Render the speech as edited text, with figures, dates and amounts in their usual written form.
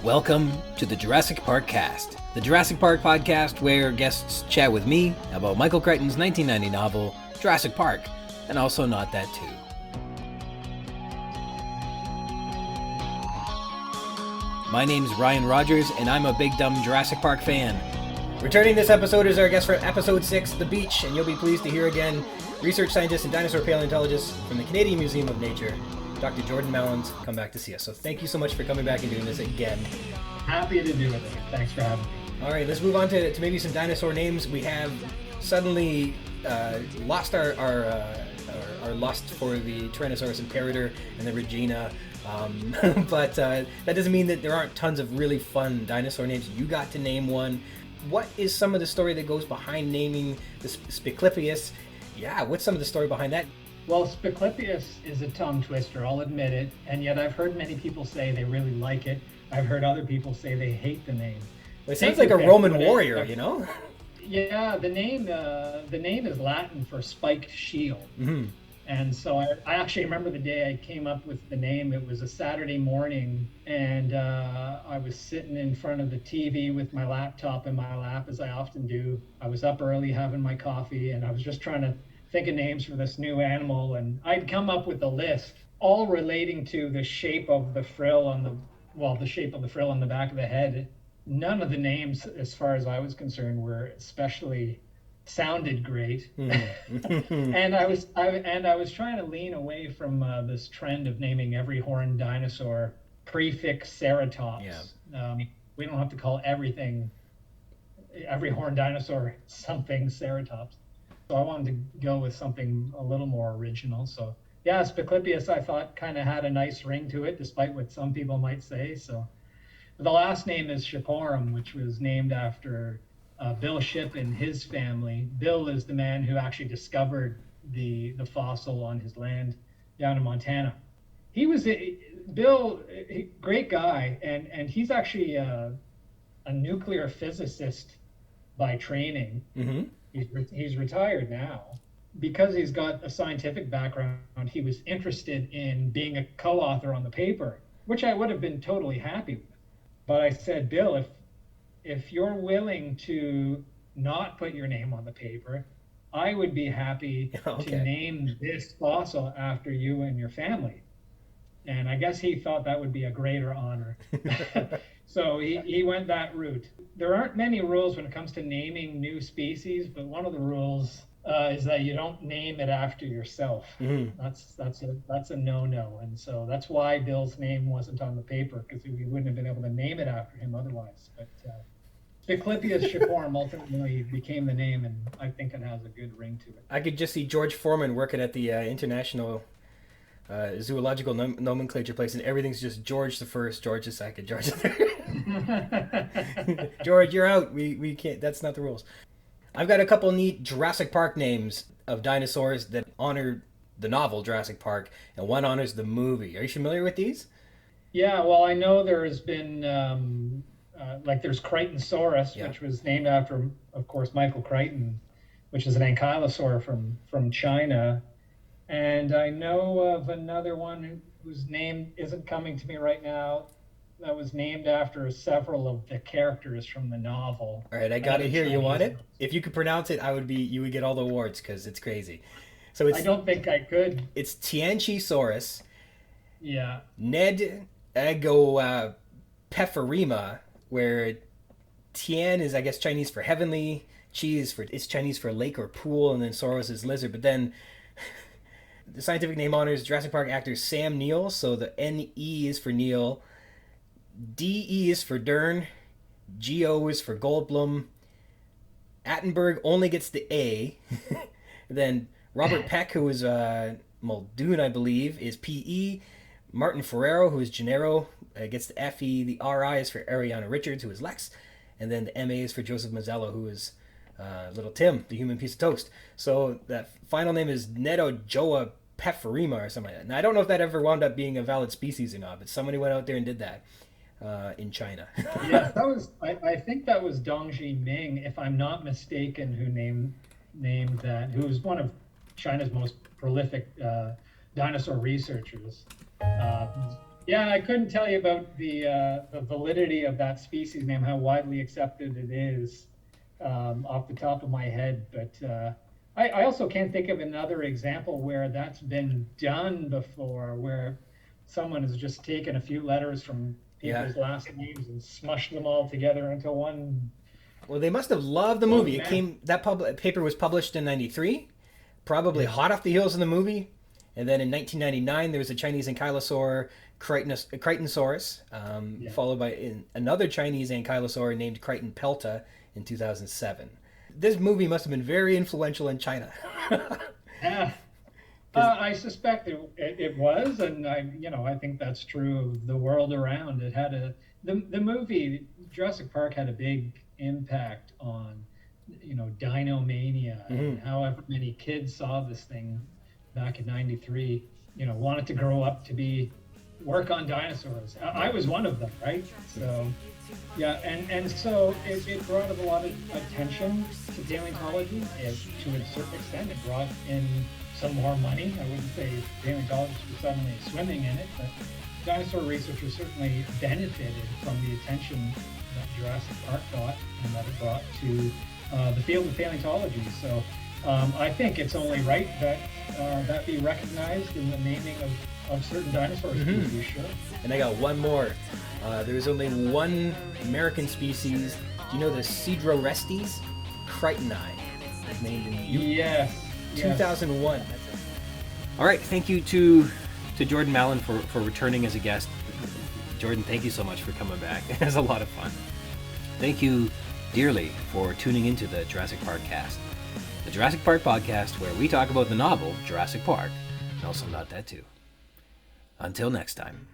Welcome to the Jurassic Park cast, the Jurassic Park podcast where guests chat with me about Michael Crichton's 1990 novel, Jurassic Park, and also Not That Too. My name's Ryan Rogers, and I'm a big dumb Jurassic Park fan. Returning this episode is our guest for episode 6, The Beach, and you'll be pleased to hear again research scientist and dinosaur paleontologist from the Canadian Museum of Nature, Dr. Jordan Mallon's come back to see us. So thank you so much for coming back and doing this again. Happy to do it. Thanks for having me. All right, let's move on to maybe some dinosaur names. We have suddenly lost our lust for the Tyrannosaurus imperator and the Regina. But that doesn't mean that there aren't tons of really fun dinosaur names. You got to name one. What is some of the story that goes behind naming the Spiclypeus? Yeah, what's some of the story behind that? Well, Spiclypeus is a tongue twister, I'll admit it, and yet I've heard many people say they really like it. I've heard other people say they hate the name. Well, it sounds like a Roman warrior, you know? Yeah, the name is Latin for spiked shield. Mm-hmm. And so I actually remember the day I came up with the name. It was a Saturday morning, and I was sitting in front of the TV with my laptop in my lap, as I often do. I was up early having my coffee, and I was just trying to think of names for this new animal, and I'd come up with a list, all relating to the shape of the frill on the back of the head. None of the names, as far as I was concerned, were especially sounded great. Mm-hmm. and I was trying to lean away from this trend of naming every horned dinosaur prefix ceratops. Yeah. We don't have to call every horned dinosaur something ceratops. So I wanted to go with something a little more original. So yeah, Spiclypeus I thought kind of had a nice ring to it, despite what some people might say. So the last name is Shipporum, which was named after Bill Shipp and his family. Bill is the man who actually discovered the fossil on his land down in Montana. Bill, great guy, and he's actually a nuclear physicist by training. Mm-hmm. He's retired now. Because he's got a scientific background, he was interested in being a co-author on the paper, which I would have been totally happy with. But I said, Bill, if you're willing to not put your name on the paper, I would be happy to name this fossil after you and your family. And I guess he thought that would be a greater honor. So he went that route. There aren't many rules when it comes to naming new species, but one of the rules is that you don't name it after yourself. Mm-hmm. That's a no-no. And so that's why Bill's name wasn't on the paper, because we wouldn't have been able to name it after him otherwise. But Spiclypeus shipporum ultimately became the name, and I think it has a good ring to it. I could just see George Foreman working at the International Zoological Nomenclature place, and everything's just George the First, George the Second, George the Third. George, you're out. We can't. That's not the rules. I've got a couple neat Jurassic Park names of dinosaurs that honor the novel Jurassic Park, and one honors the movie. Are you familiar with these? Yeah, well, I know there's been there's Crichtonsaurus, yeah, which was named after, of course, Michael Crichton, which is an ankylosaur from China. And I know of another one whose name isn't coming to me right now, that was named after several of the characters from the novel. All right, I got it here. You want it? If you could pronounce it, you would get all the awards because it's crazy. So I don't think I could. It's Tianchisaurus. Yeah. Nedegoapeferima, where Tian is, I guess, Chinese for heavenly, Chi is Chinese for lake or pool, and then Saurus is lizard. But then the scientific name honors Jurassic Park actor Sam Neill, so the N-E is for Neil, D-E is for Dern, G-O is for Goldblum, Attenberg only gets the A, then Robert Peck, who is Muldoon, I believe, is P-E, Martin Ferrero, who is Gennaro, gets the F-E, the R-I is for Ariana Richards, who is Lex, and then the M-A is for Joseph Mazzello, who is Little Tim, the human piece of toast. So that final name is nedegoapeferima or something like that. Now, I don't know if that ever wound up being a valid species or not, but somebody went out there and did that in China. Yeah, I think that was Dong Ming, if I'm not mistaken, who named that, who was one of China's most prolific dinosaur researchers. Yeah, I couldn't tell you about the validity of that species name, how widely accepted it is, off the top of my head. But I also can't think of another example where that's been done before, where someone has just taken a few letters from Yeah. people's last names and smushed them all together into one. Well, they must have loved the Oh movie. It man, came that paper was published in '93, probably yeah, hot off the heels of the movie. And then in 1999, there was a Chinese ankylosaur, Crichtonsaurus, yeah. followed by another Chinese ankylosaur named Crichtonpelta in 2007. This movie must have been very influential in China. Yeah. I suspect it was, and I think that's true of the world around. It had the movie Jurassic Park had a big impact on, dinomania, Hmm. and however many kids saw this thing back in '93, wanted to grow up to work on dinosaurs. I was one of them, right? So yeah, and so it brought a lot of attention to paleontology. To a certain extent, it brought in some more money. I wouldn't say paleontologists were suddenly swimming in it, but dinosaur researchers certainly benefited from the attention that Jurassic Park got and that it brought to the field of paleontology. So I think it's only right that that be recognized in the naming of certain dinosaur species. Sure. And I got one more. There is only one American species. Do you know the Cedrorestes? Crichtoni. It's named in Yes. 2001. All right. Thank you to Jordan Mallon for returning as a guest. Jordan, thank you so much for coming back. It was a lot of fun. Thank you dearly for tuning into the Jurassic Park cast. The Jurassic Park podcast where we talk about the novel Jurassic Park and also Not That Too. Until next time.